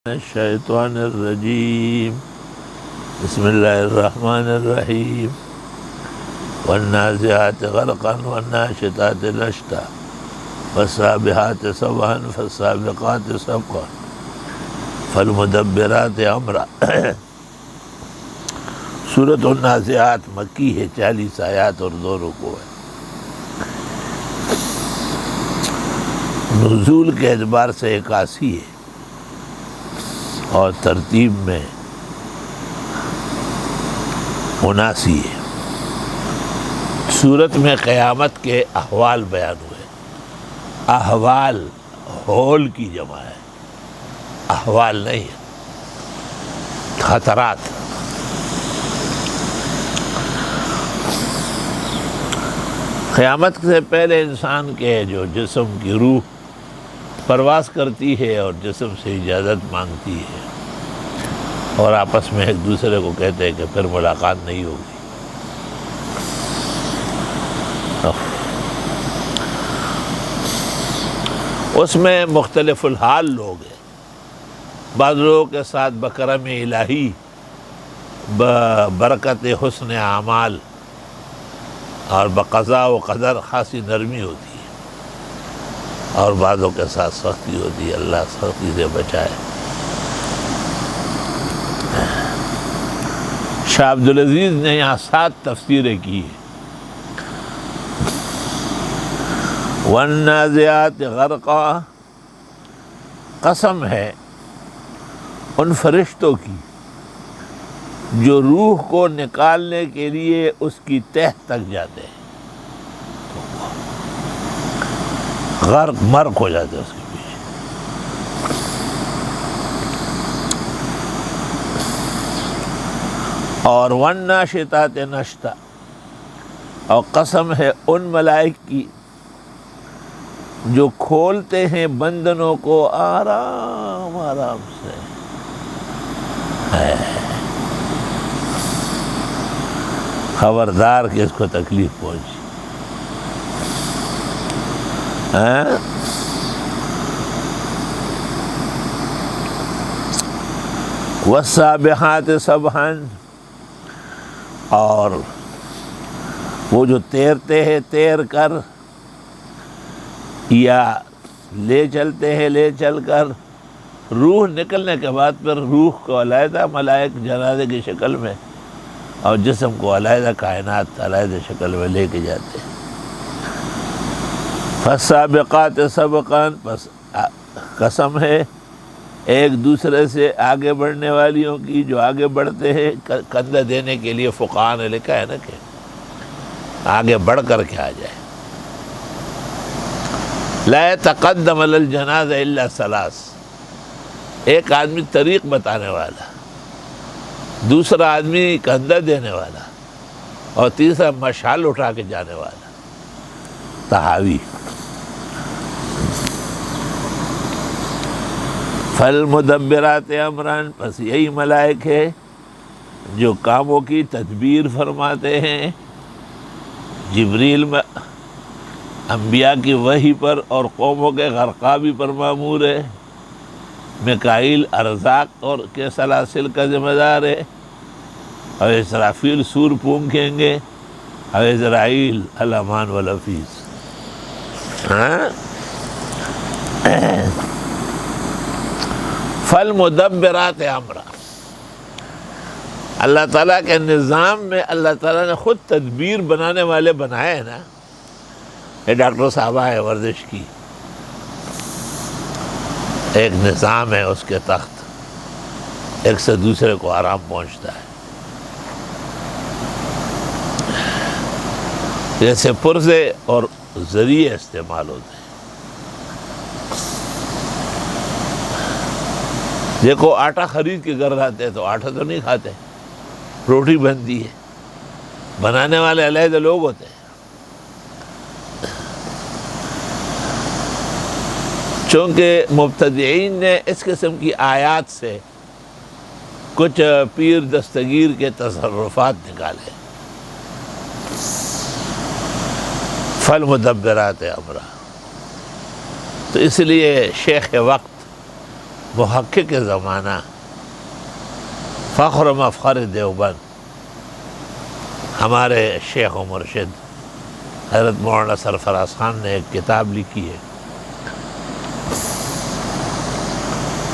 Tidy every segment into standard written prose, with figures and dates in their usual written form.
الشیطان الرجیم بسم اللہ الرحمن الرحیم والنازعات غرقا والناشطات نشطا والسابحات سبحا فالسابقات سبقا فالمدبرات امرا۔ سورۃ النازعات مکی ہے، 40 آیات اور 2 رکوع ہے۔ نزول کے اعتبار سے 81 ہے اور ترتیب میں 79 ہے۔ سورت میں قیامت کے احوال بیان ہوئے۔ احوال ہول کی جمع ہے، احوال نہیں ہے، خطرات۔ قیامت سے پہلے انسان کے جو جسم کی روح پرواز کرتی ہے اور جسم سے اجازت مانگتی ہے اور آپس میں ایک دوسرے کو کہتے ہیں کہ پھر ملاقات نہیں ہوگی۔ اس میں مختلف الحال لوگ ہیں۔ بعض لوگوں کے ساتھ بکرم الہی برکت حسن اعمال اور بقضاء و قدر خاصی نرمی ہوتی ہے، اور بعضوں کے ساتھ سختی ہوتی ہے۔ اللہ سختی سے بچائے۔ شاہ عبدالعزیز نے یہاں 7 تفسیریں کی ہیں۔ والنازعات غرقا، قسم ہے ان فرشتوں کی جو روح کو نکالنے کے لیے اس کی تہ تک جاتے ہیں، غرق مرق ہو جاتے ہیں اس کے پیچھے۔ اور والناشطات نشطا، اور قسم ہے ان ملائک کی جو کھولتے ہیں بندنوں کو آرام آرام سے۔ خبردار کہ اس کو تکلیف پہنچی۔ والسابحات سبحا، اور وہ جو تیرتے ہیں تیر کر، یا لے چلتے ہیں لے چل کر، روح نکلنے کے بعد پھر روح کو علیحدہ ملائک جنازے کی شکل میں اور جسم کو علیحدہ کائنات علیحدہ شکل میں لے کے جاتے ہیں۔ فالسابقات سبقا، بس قسم ہے ایک دوسرے سے آگے بڑھنے والیوں کی جو آگے بڑھتے ہیں کندھا دینے کے لیے۔ فقہاء نے لکھا ہے نا کہ آگے بڑھ کر کے آ جائے۔ لا يتقدم علی الجنازہ الا 3، ایک آدمی طریق بتانے والا، دوسرا آدمی کندھا دینے والا، اور تیسرا مشعل اٹھا کے جانے والا، تحاوی۔ فالمدبرات امرا، بس یہی ملائک ہے جو کاموں کی تدبیر فرماتے ہیں۔ جبریل انبیاء کی وحی پر اور قوموں کے غرقابی پر مامور ہے۔ میکائیل ارزاق اور کے سلاسل کا ذمہ دار ہے، اور اسرافیل سور پھونکیں گے، اور اسرائیل الامان والحفیظ۔ فالمدبرات امرا، اللہ تعالیٰ کے نظام میں اللہ تعالیٰ نے خود تدبیر بنانے والے بنائے ہیں نا۔ یہ ڈاکٹر صاحبہ ہے ورزش کی، ایک نظام ہے اس کے تحت، ایک سے دوسرے کو آرام پہنچتا ہے۔ جیسے پرزے اور ذریعے استعمال ہوتے ہیں۔ دیکھو آٹا خرید کے گھر لاتے ہیں تو آٹا تو نہیں کھاتے، روٹی بنتی ہے، بنانے والے علیحدہ لوگ ہوتے ہیں۔ چونکہ مبتدعین نے اس قسم کی آیات سے کچھ پیر دستگیر کے تصرفات نکالے۔ فالمدبرات امرا، تو اس لیے شیخ وقت محقق زمانہ، فخر و مفخر دیوبند، ہمارے شیخ و مرشد حضرت مولانا سرفراز خان نے ایک کتاب لکھی ہے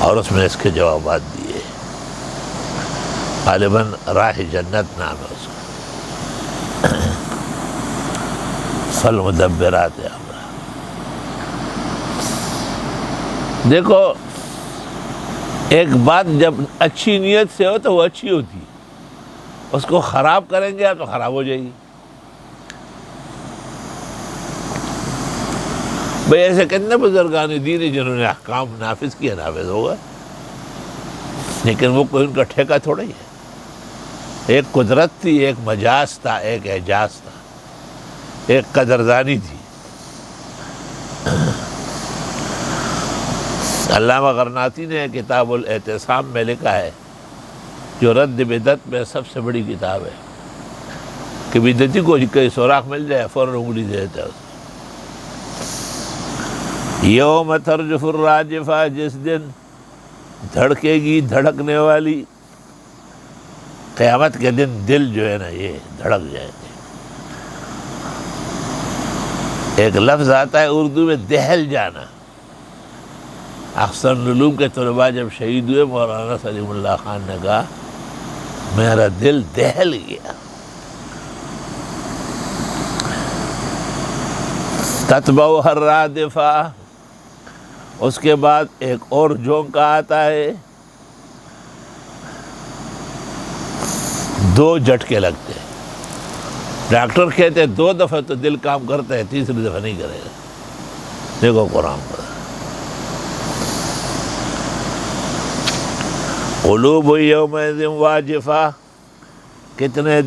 اور اس میں اس کے جوابات دیے، غالباً راہ جنت نام ہے اس کا، فالمدبرات امرا۔ دیکھو ایک بات جب اچھی نیت سے ہو تو وہ اچھی ہوتی ہے، اس کو خراب کریں گے تو خراب ہو جائے گی۔ بھئی ایسے کتنے بزرگان دین ہیں جنہوں نے احکام نافذ کیا، نافذ ہوگا، لیکن وہ کوئی ان کا ٹھیکہ تھوڑا ہی ہے۔ ایک قدرت تھی، ایک مجاز تھا، ایک اعجاز تھا، ایک قدردانی تھی۔ علامہ غرناطی نے کتاب الاعتصام میں لکھا ہے، جو رد بدعت میں سب سے بڑی کتاب ہے، کہ بدعتی کو کوئی سوراخ مل جائے فوراً انگلی دے دیتا ہے۔ یوم ترجف الراجفہ، جس دن دھڑکے گی دھڑکنے والی، قیامت کے دن دل جو ہے نا یہ دھڑک جائیں گے۔ ایک لفظ آتا ہے اردو میں دہل جانا۔ احسن العلوم کے طلباء جب شہید ہوئے، مولانا سلیم اللہ خان نے کہا میرا دل دہل گیا۔ تتبعها الرادفہ، اس کے بعد ایک اور جھونکا آتا ہے، دو جھٹکے لگتے ہیں۔ ڈاکٹر کہتے ہیں 2 دفعہ تو دل کام کرتا ہے، تیسری دفعہ نہیں کرے گا۔ دیکھو قرآن پر، قلوب یومئذ واجفہ، کتنے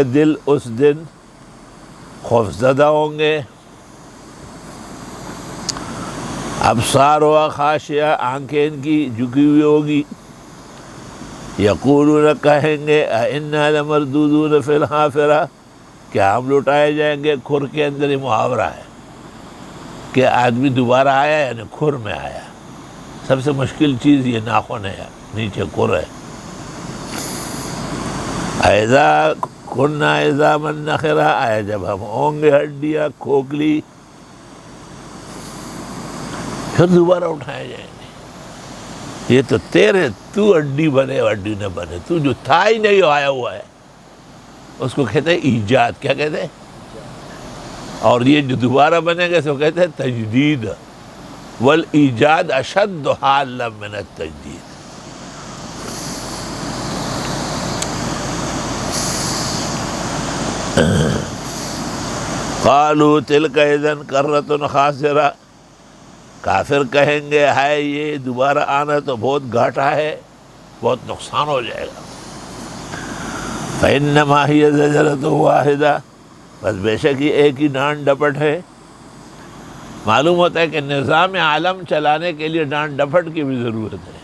دل اس دن خوفزدہ ہوں گے۔ ابصار و خاشعہ، آنکھیں ان کی جھکی ہوئی ہوگی۔ یقولون، کہیں گے اِنَّا لَمَرْدُودُونَ فِی الْحَافِرَةِ، کیا ہم لوٹائے جائیں گے کھر کے اندر۔ یہ محاورہ ہے کہ آدمی دوبارہ آیا یعنی کھر میں آیا۔ سب سے مشکل چیز یہ ناخن ہے، نیچے کھر ہے۔ اَإِذَا كُنَّا عِظَامًا نَخِرَةً، آیا جب ہم ہوں گے ہڈیاں کھوکھلی، پھر دوبارہ اٹھائے جائیں گے۔ یہ تو تو ہڈی بنے ہڈی نہ بنے، تو جو تھا ہی نہیں آیا ہوا ہے، اس کو کہتے ہیں ایجاد۔ کیا کہتے ہیں؟ اور یہ جو دوبارہ بنے گا اس کو کہتے ہیں تجدید۔ والایجاد اشد حالا من التجدید۔ قالوا تلک اذا کرۃ خاسرہ، کافر کہیں گے ہائے یہ دوبارہ آنا تو بہت گھاٹا ہے، بہت نقصان ہو جائے گا۔ فإنما ہی زجرۃ واحدہ، بس بے شک یہ ایک ہی ڈانٹ ڈپٹ ہے۔ معلوم ہوتا ہے کہ نظام عالم چلانے کے لیے ڈانٹ ڈپٹ کی بھی ضرورت ہے۔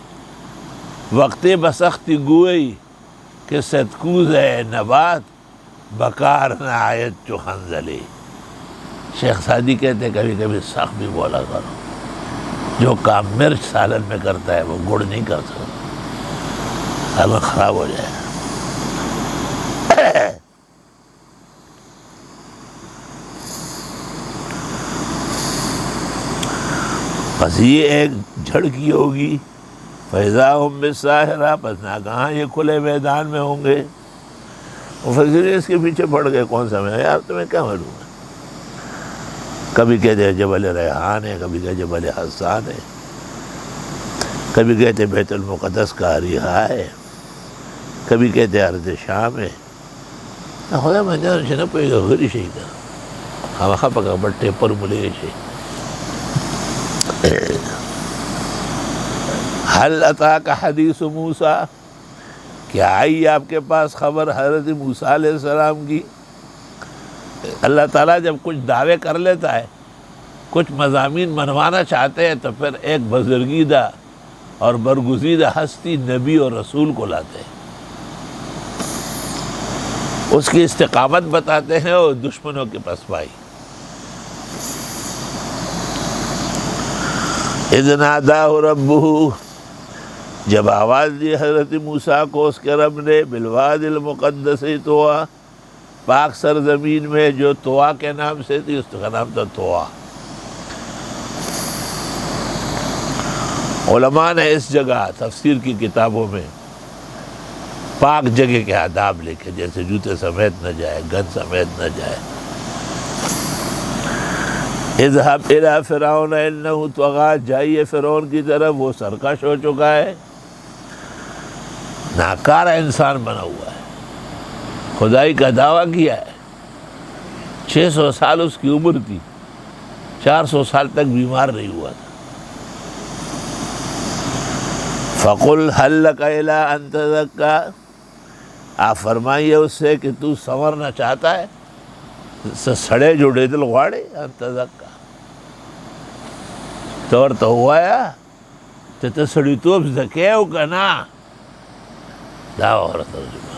وقت بسختی گوئی کہ ستکوز ہے نبات، بکار نہ آیت چو خنزلی۔ شیخ سعدی کہتے ہیں کبھی کبھی سخت بھی بولا کرو، جو کام مرچ سالن میں کرتا ہے وہ گڑ نہیں کر سکتا، سالن خراب ہو جائے۔ بس یہ ایک جھڑکی ہوگی، فَإِذَا هُمْ بِالسَّاهِرَةِ، بس ناگہاں یہ کھلے میدان میں ہوں گے۔ مفسرین اس کے پیچھے پڑ گئے، کون سا میں یار تمہیں کیا معلوم ہے؟ کبھی کہتے ہیں جبل ریحان ہے، کبھی کہتے جبل حسان ہے، کبھی کہتے بیت المقدس کا اریحہ ہے، کبھی کہتے ارض شام ہے۔ خدا میں جان سے نہ پوئے گا غری شہی کا خواہ پکا بٹے پر ملے شہی۔ حل اتاک حدیث موسیٰ، کیا آئی آپ کے پاس خبر حضرت موسیٰ علیہ السلام کی؟ اللہ تعالیٰ جب کچھ دعوے کر لیتا ہے، کچھ مضامین منوانا چاہتے ہیں تو پھر ایک بزرگیدہ اور برگزیدہ ہستی نبی اور رسول کو لاتے ہیں، اس کی استقامت بتاتے ہیں اور دشمنوں کے پسپائی۔ اذ ناداہ ربہ، جب آواز دی حضرت موسیٰ کو اس کے رب نے، بالواد المقدس طویٰ، پاک سرزمین میں جو طویٰ کے نام سے تھی، اس کا نام تھا طویٰ۔ علماء نے اس جگہ تفسیر کی کتابوں میں پاک جگہ کے آداب لکھے، جیسے جوتے سمیت نہ جائے، گن سمیت نہ جائے۔ اذهب الى فرعون انه طغى، جائیے فرعون کی طرف، وہ سرکش ہو چکا ہے، ناکارہ انسان بنا ہوا ہے، خدائی کا دعویٰ کیا ہے۔ 600 سال اس کی عمر تھی، 400 سال تک بیمار نہیں ہوا تھا۔ فَقُلْ هَلْ لَكَ إِلَىٰ أَن تَزَكَّىٰ، آپ فرمائیے اس سے کہ تو سنورنا چاہتا ہے، سڑے جوڑے دل غواڑے، ان تزکا تو ہوا یا تو سڑی توب زکیو کنا، دعویٰ اور ترجمہ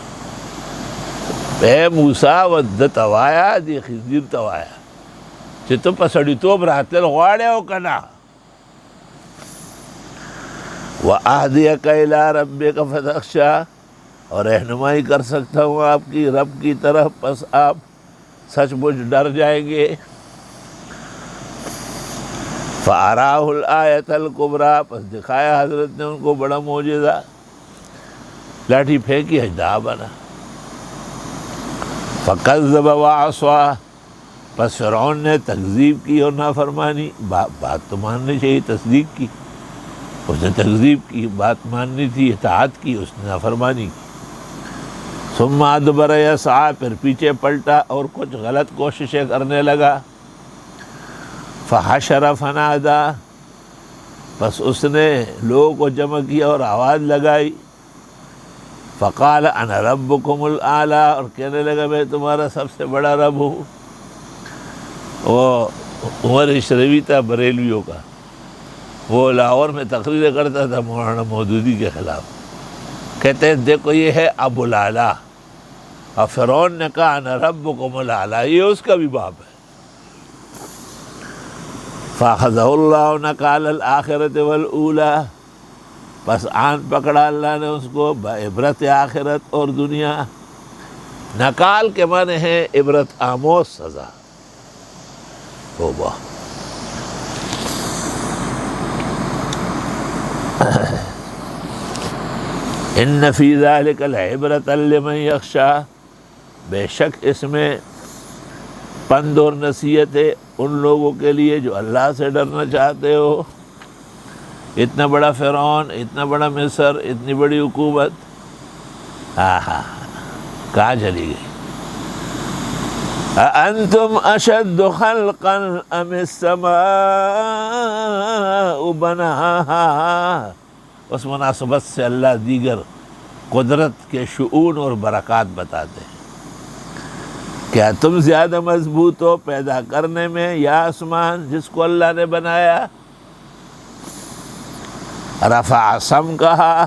اے موسیٰ ود توایا دی خنزیر توایا کہ تو پسڑی توب رہتے غواڑے ہو کنا، وَأَهْدِيَكَ إِلَىٰ رَبِّكَ فَتَخْشَىٰ، اور رہنمائی کر سکتا ہوں آپ کی رب کی طرف، پس آپ سچ مچ ڈر جائیں گے۔ فَأَرَاهُ الْآيَةَ الْكُبْرىٰ، پس دکھایا حضرت نے ان کو بڑا معجزہ، لاٹھی پھینکی اژدہا بنا۔ فَكَذَّبَ وَعَصَىٰ، پس فرعون نے تکذیب کی اور نافرمانی، بات تو ماننی چاہیے، تصدیق کی، اس نے تکذیب کی، بات ماننی تھی، اطاعت کی، اس نے نافرمانی کی۔ ثم ادبر یسعیٰ، پھر پیچھے پلٹا اور کچھ غلط کوششیں کرنے لگا۔ فحشر فنادا، بس اس نے لوگوں کو جمع کیا اور آواز لگائی۔ فقال انا ربکم الاعلیٰ، اور کہنے لگا میں تمہارا سب سے بڑا رب ہوں۔ وہ عمر اشرفی تھا بریلویوں کا، وہ لاہور میں تقریریں کرتا تھا مولانا مودودی کے خلاف، کہتے ہیں دیکھو یہ ہے ابو الاعلیٰ، اور فرعون نے کہا انا ربکم الاعلیٰ، یہ اس کا بھی باپ ہے۔ فاخذہ اللہ نکال الآخرۃ والأولیٰ، بس آن پکڑا اللہ نے اس کو بعبرت آخرت اور دنیا۔ نکال کے معنی ہے عبرت آموز سزا۔ توبہ۔ ان فی ذلک لعبرۃ لمن یخشیٰ، بے شک اس میں پند اور نصیحت ہے ان لوگوں کے لیے جو اللہ سے ڈرنا چاہتے ہو۔ اتنا بڑا فرعون، اتنا بڑا مصر، اتنی بڑی حکومت، آہا کہاں چلی گئی؟ اَأَنْتُمْ أَشَدُّ خَلْقًا أَمِ السَّمَاءُ بَنَاهَا، اس مناسبت سے اللہ دیگر قدرت کے شؤون اور برکات بتاتے ہیں۔ کیا تم زیادہ مضبوط ہو پیدا کرنے میں یا آسمان جس کو اللہ نے بنایا؟ رفع سمکہا،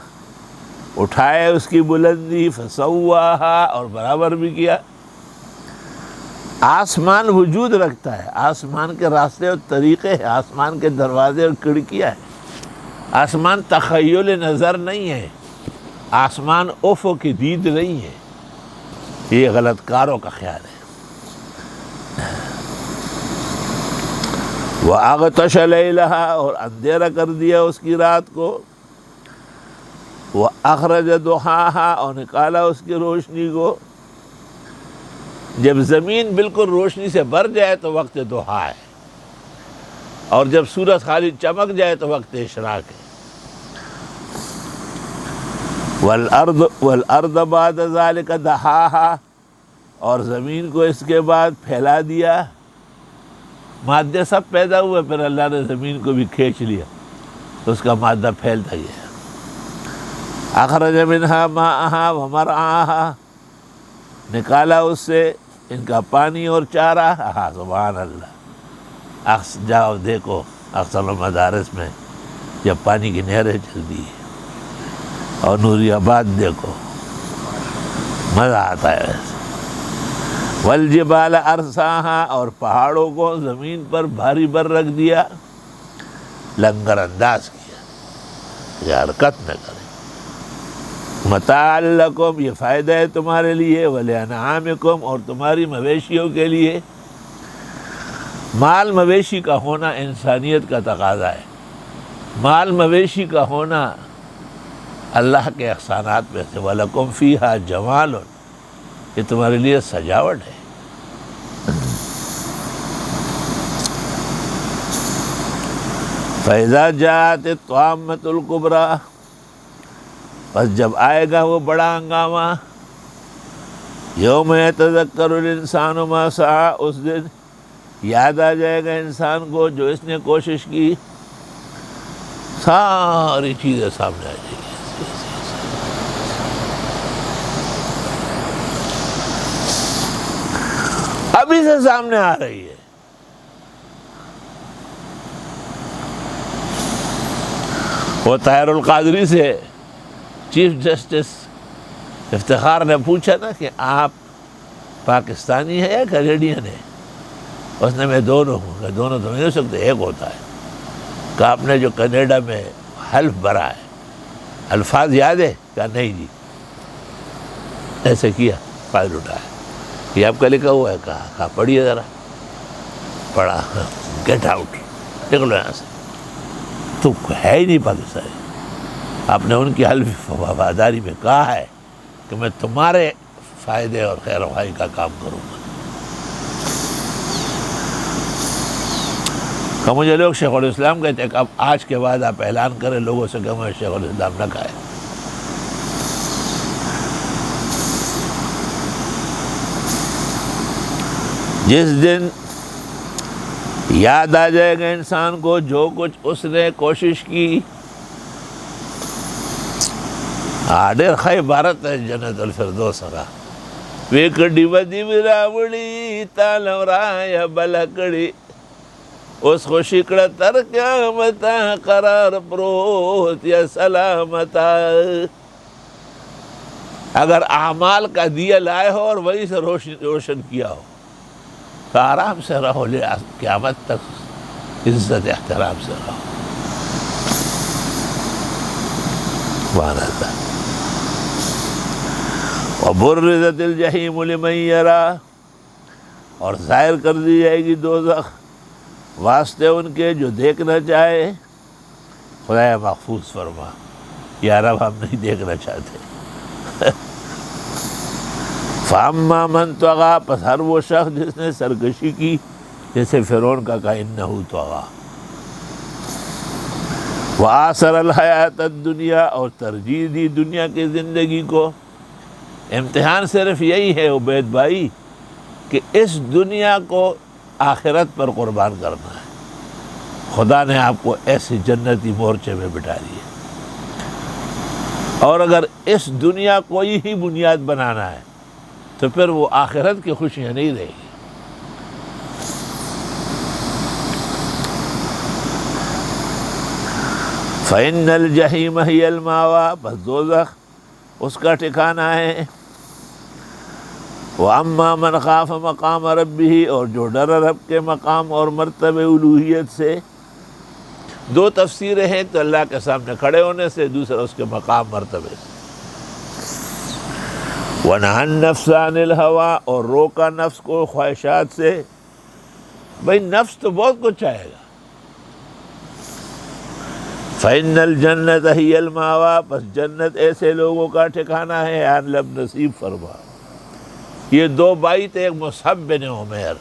اٹھائے اس کی بلندی، فسواہا، اور برابر بھی کیا۔ آسمان وجود رکھتا ہے، آسمان کے راستے اور طریقے ہیں، آسمان کے دروازے اور کھڑکیاں ہیں۔ آسمان تخیل نظر نہیں ہے، آسمان افق کی دید نہیں ہے، یہ غلط کاروں کا خیال ہے۔ وَأَغْطَشَ لَيْلَهَا، اور اندھیرا کر دیا اس کی رات کو۔ وَأَخْرَجَ ضُحَاهَا، اور نکالا اس کی روشنی کو۔ جب زمین بالکل روشنی سے بھر جائے تو وقت ضحیٰ ہے، اور جب سورج خالی چمک جائے تو وقت اشراق ہے۔ وَالْأَرْضَ بَعْدَ ذَلِكَ دَحَاهَا، اور زمین کو اس کے بعد پھیلا دیا۔ مادے سب پیدا ہوئے، پھر اللہ نے زمین کو بھی کھینچ لیا تو اس کا مادہ پھیلتا گیا۔ اخرج منہا ماءہا ومرعاہا، نکالا اس سے ان کا پانی اور چارہ۔ سبحان اللہ، جاؤ دیکھو اکثر المدارس میں جب پانی کی نہریں چلتی ہے، اور نوری آباد دیکھو، مزہ آتا ہے ویسے۔ والجبال ارساہا، اور پہاڑوں کو زمین پر بھاری بھر رکھ دیا۔ لنگر انداز کیا کہ حرکت نہ کرے. متاع لکم، یہ فائدہ ہے تمہارے لیے، ولانعامکم، اور تمہاری مویشیوں کے لیے. مال مویشی کا ہونا انسانیت کا تقاضا ہے. مال مویشی کا ہونا اللہ کے احسانات میں سے. وَلَكُمْ فِيهَا جَمَالٌ، یہ تمہارے لیے سجاوٹ ہے. فَإِذَا جَاءَتِ الطَّامَّةُ الْكُبْرَىٰ، بس جب آئے گا وہ بڑا ہنگامہ، یوم یتذکر الانسان ما سعی، اس دن یاد آ جائے گا انسان کو جو اس نے کوشش کی. ساری چیزیں سامنے آ جائیں گی. ابھی سے سامنے آ رہی ہے. وہ طاہر القادری سے چیف جسٹس افتخار نے پوچھا نا کہ آپ پاکستانی ہے یا کینیڈین ہے؟ اس نے میں دونوں ہوں. کہ دونوں تو نہیں ہو سکتے، ایک ہوتا ہے. کہ آپ نے جو کینیڈا میں حلف بھرا ہے، الفاظ یاد ہے؟ کہا نہیں جی. ایسے کیا، فائل اٹھایا. یہ آپ کا لکھا ہوا ہے؟ کہا پڑھیے ذرا. پڑھا. گیٹ آؤٹ، نکلو یہاں سے، تو ہے ہی نہیں پاکستانی. آپ نے ان کی حلف وفاداری میں کہا ہے کہ میں تمہارے فائدے اور خیر و خواہی کا کام کروں گا. کہ مجھے لوگ شیخ الاسلام کہتے ہیں کہ اب آج کے بعد آپ اعلان کریں لوگوں سے کہ میں شیخ الاسلام نہ کہے. جس دن یاد آ جائے گا انسان کو جو کچھ اس نے کوشش کی. ڈیر خی بھارت ہے جنت الفردوس کا. ویکڑی ودی وراوڑی تالورایا بلکڑی، اس خوشکڑ تر قیامتا قرار پروت یا سلامتا. اگر اعمال کا دیا لائے ہو اور وہی سے روشن کیا ہو تو آرام سے رہو، قیامت تک عزت احترام سے رہو. سبحان اللہ. وَبُرِّزَتِ الْجَحِيمُ لِمَنْ يَرَىٰ، اور ظاہر کر دی جائے گی دوزخ واسطے ان کے جو دیکھنا چاہے. خدایا محفوظ فرما، یا رب ہم نہیں دیکھنا چاہتے. فَأَمَّا مَنْ طَغَىٰ، پس ہر وہ شخص جس نے سرکشی کی، جیسے فرعون کا کہا اِنَّهُ طَغَىٰ. وَآثَرَ الْحَيَاةَ الدُّنْيَا، اور ترجیح دی دنیا کی زندگی کو. امتحان صرف یہی ہے عبید بھائی کہ اس دنیا کو آخرت پر قربان کرنا ہے. خدا نے آپ کو ایسی جنتی مورچے میں بٹھا دیا، اور اگر اس دنیا کو ہی بنیاد بنانا ہے تو پھر وہ آخرت کی خوشیاں نہیں رہے گی. فَإِنَّ الْجَحِيمَ هِيَ الْمَأْوَىٰ، بس دوزخ اس کا ٹھکانہ ہے. وَأَمَّا مَنْ خَافَ مَقَامَ رَبِّهِ، اور جو ڈر رب کے مقام اور مرتبہ الوہیت سے. دو تفسیریں ہیں، تو اللہ کے سامنے کھڑے ہونے سے، دوسرا اس کے مقام مرتبے سے. وَنَهَى النَّفْسَ عَنِ الْهَوَىٰ، اور روکا نفس کو خواہشات سے. بھئی نفس تو بہت کچھ چاہے گا. فَإِنَّ الْجَنَّةَ هِيَ الْمَأْوَىٰ، پس جنت ایسے لوگوں کا ٹھکانہ ہے. ان لم نصیب فرما. یہ دو بھائی تھے، ایک مصعب بن عمیر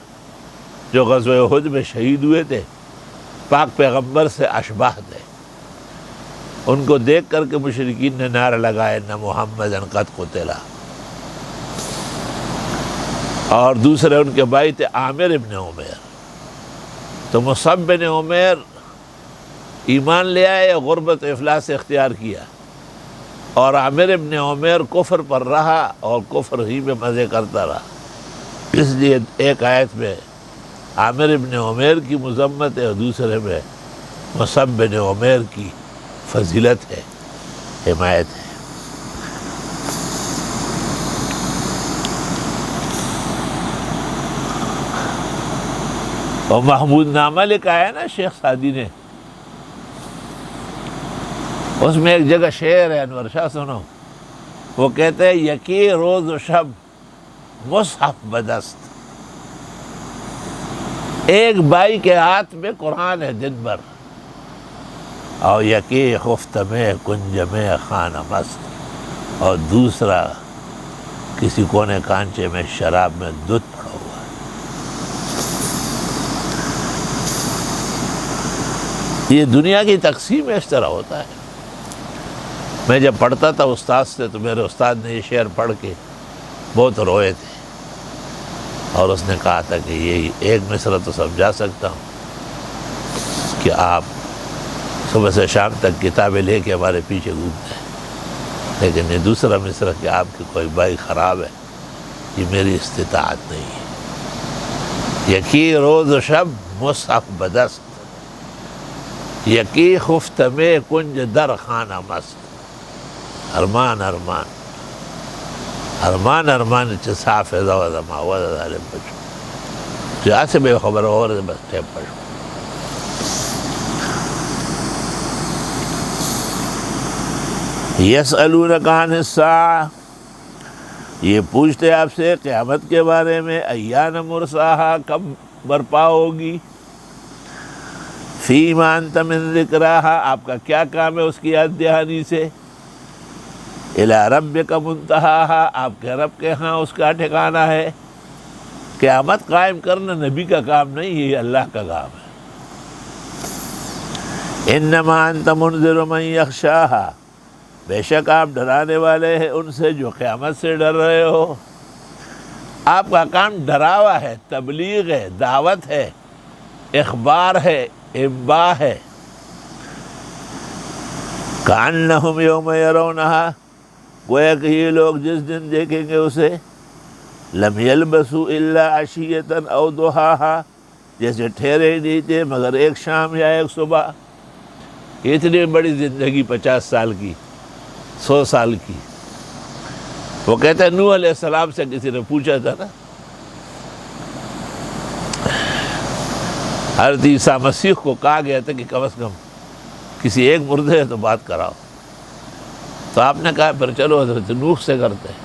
جو غزوہ احد میں شہید ہوئے تھے، پاک پیغمبر سے اشباہ تھے. ان کو دیکھ کر کے مشرکین نے نعرہ لگائے نہ محمد قد قتل. اور دوسرے ان کے بھائی تھے عامر ابن عمیر. تو مصعب بن عمیر ایمان لے آئے، غربت افلاس اختیار کیا، اور عامر ابن عمیر کفر پر رہا اور کفر ہی میں مزے کرتا رہا. اس لیے ایک آیت میں عامر ابن عمیر کی مذمت ہے اور دوسرے میں مصعب بن عمیر کی فضیلت ہے، حمایت ہے. اور محمود نامہ لکھا ہے نا شیخ سعدی نے اس میں ایک جگہ شعر ہے، انور شاہ سنو، وہ کہتے ہیں یکی روز و شب مصحف بدست، ایک بھائی کے ہاتھ میں قرآن ہے دن بھر، اور یکی خفت میں کنج میں خانہ مست، اور دوسرا کسی کونے کانچے میں شراب میں دودھ پڑا ہوا ہے۔ یہ دنیا کی تقسیم اس طرح ہوتا ہے۔ میں جب پڑھتا تھا استاد سے تو میرے استاد نے یہ شعر پڑھ کے بہت روئے تھے، اور اس نے کہا تھا کہ یہ ایک مصرع تو سمجھا سکتا ہوں کہ آپ صبح سے شام تک کتابیں لے کے ہمارے پیچھے گھومتے ہیں، لیکن یہ دوسرا مصرع کہ آپ کی کوئی بھائی خراب ہے، یہ میری استطاعت نہیں ہے۔ یکی روز و شب مصحف بدست، یکی خفت میں کنج در خانہ مست، ارمان ارمان ارمان ارمان چه صاف زوازم آواز دارم بچو جاسه به خبر آورده بس ٹیپ پڑھو۔ یسألونک عن الساعة، یہ پوچھتے آپ سے قیامت کے بارے میں، ایان مرساہا، کب برپا ہوگی، فیما انت من ذکراہا، آپ کا کیا کام ہے اس کی یاد دہانی سے، الی ربک منتہاہا، آپ کے رب کے ہاں اس کا ٹھکانہ ہے۔ قیامت قائم کرنا نبی کا کام نہیں، یہ اللہ کا کام ہے۔ انما انت منذر من یخشاہا، بے شک آپ ڈرانے والے ہیں ان سے جو قیامت سے ڈر رہے ہو۔ آپ کا کام ڈراوا ہے، تبلیغ ہے، دعوت ہے، اخبار ہے، انباء ہے۔ کأنہم یوم یرونہا، گویا کہ یہ لوگ جس دن دیکھیں گے اسے، لم یلبسوا الا عشیۃ او ضحاہا، جیسے ٹھہرے ہی نہیں تھے مگر ایک شام یا ایک صبح۔ اتنی بڑی زندگی 50 سال کی، 100 سال کی۔ وہ کہتے ہیں نوح علیہ السلام سے کسی نے پوچھا تھا نا، حضرت عیسیٰ مسیح کو کہا گیا تھا کہ کم از کم کسی ایک مردے ہے تو بات کراؤ، تو آپ نے کہا پھر چلو حضرت نوح سے کرتے ہیں۔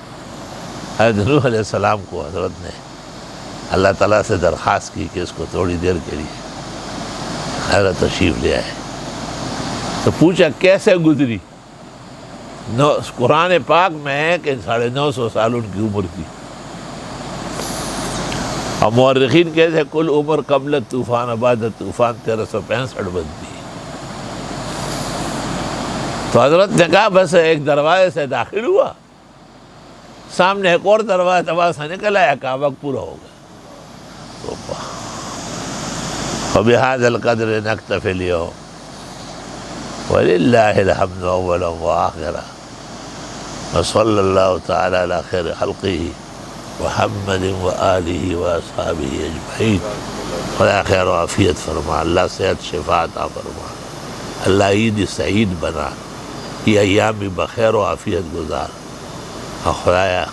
حضرت نوح علیہ السلام کو حضرت نے اللہ تعالیٰ سے درخواست کی کہ اس کو تھوڑی دیر کے لیے حضرت تشریف لے آئے، تو پوچھا کیسے گزری۔ قرآن پاک میں ہے کہ 950 سال ان کی عمر کی، اور مورخین کہتے ہیں کل عمر قبل طوفان بعد طوفان 1365 بنتی ہے۔ تو حضرت نے کہا بس ایک دروازے سے داخل ہوا، سامنے ایک اور دروازہ وہاں سے نکل آیا، کہا وقت پورا ہو گیا۔ فَبِهَذَا الْقَدْرِ نَكْتَفِي الْيَوْمَ وَلِلَّهِ الْحَمْدُ أَوَّلًا وَآخِرًا وصلی اللہ تعالی علی خیر خلقہ محمد وآلہ واصحابہ اجمعین۔ خدا خیر و عافیت فرما، اللہ صحت شفا عطا فرما، اللہ عید سعید بنا، یہ ایام بخیر و عافیت گزار۔ اور خدایا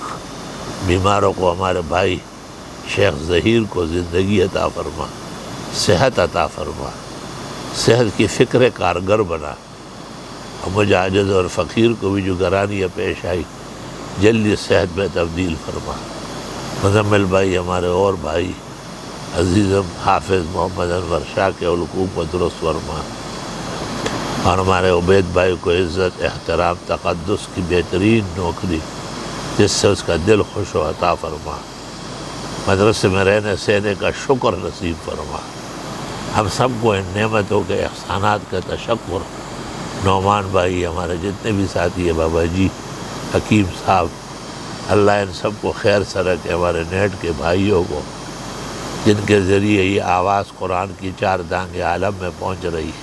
بیماروں کو، ہمارے بھائی شیخ ظہیر کو زندگی عطا فرما، صحت عطا فرما، صحت کی فکر کارگر بنا، اور مجھے عاجز اور فقیر کو بھی جو گرانیاں پیش آئی جلدی صحت میں تبدیل فرما۔ مزمل بھائی ہمارے اور بھائی عزیزم حافظ محمد انور شاہ کے علقوم کو درست فرما، اور ہمارے عبید بھائی کو عزت، احترام، تقدس کی بہترین نوکری جس سے اس کا دل خوش و عطا فرما، مدرسے میں رہنے سہنے کا شکر نصیب فرما۔ ہم سب کو ان نعمتوں کے احسانات کا تشکر، نعمان بھائی ہمارے جتنے بھی ساتھی ہیں، بابا جی، حکیم صاحب، اللہ ان سب کو خیر سے رکھے، ہمارے نیٹ کے بھائیوں کو جن کے ذریعے یہ آواز قرآن کی 4 دانگ عالم میں پہنچ رہی ہے،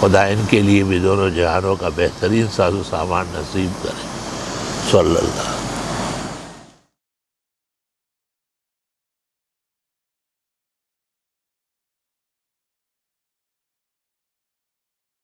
خدا ان کے لیے بھی دونوں جہانوں کا بہترین ساز و سامان نصیب کرے۔ صلی اللہ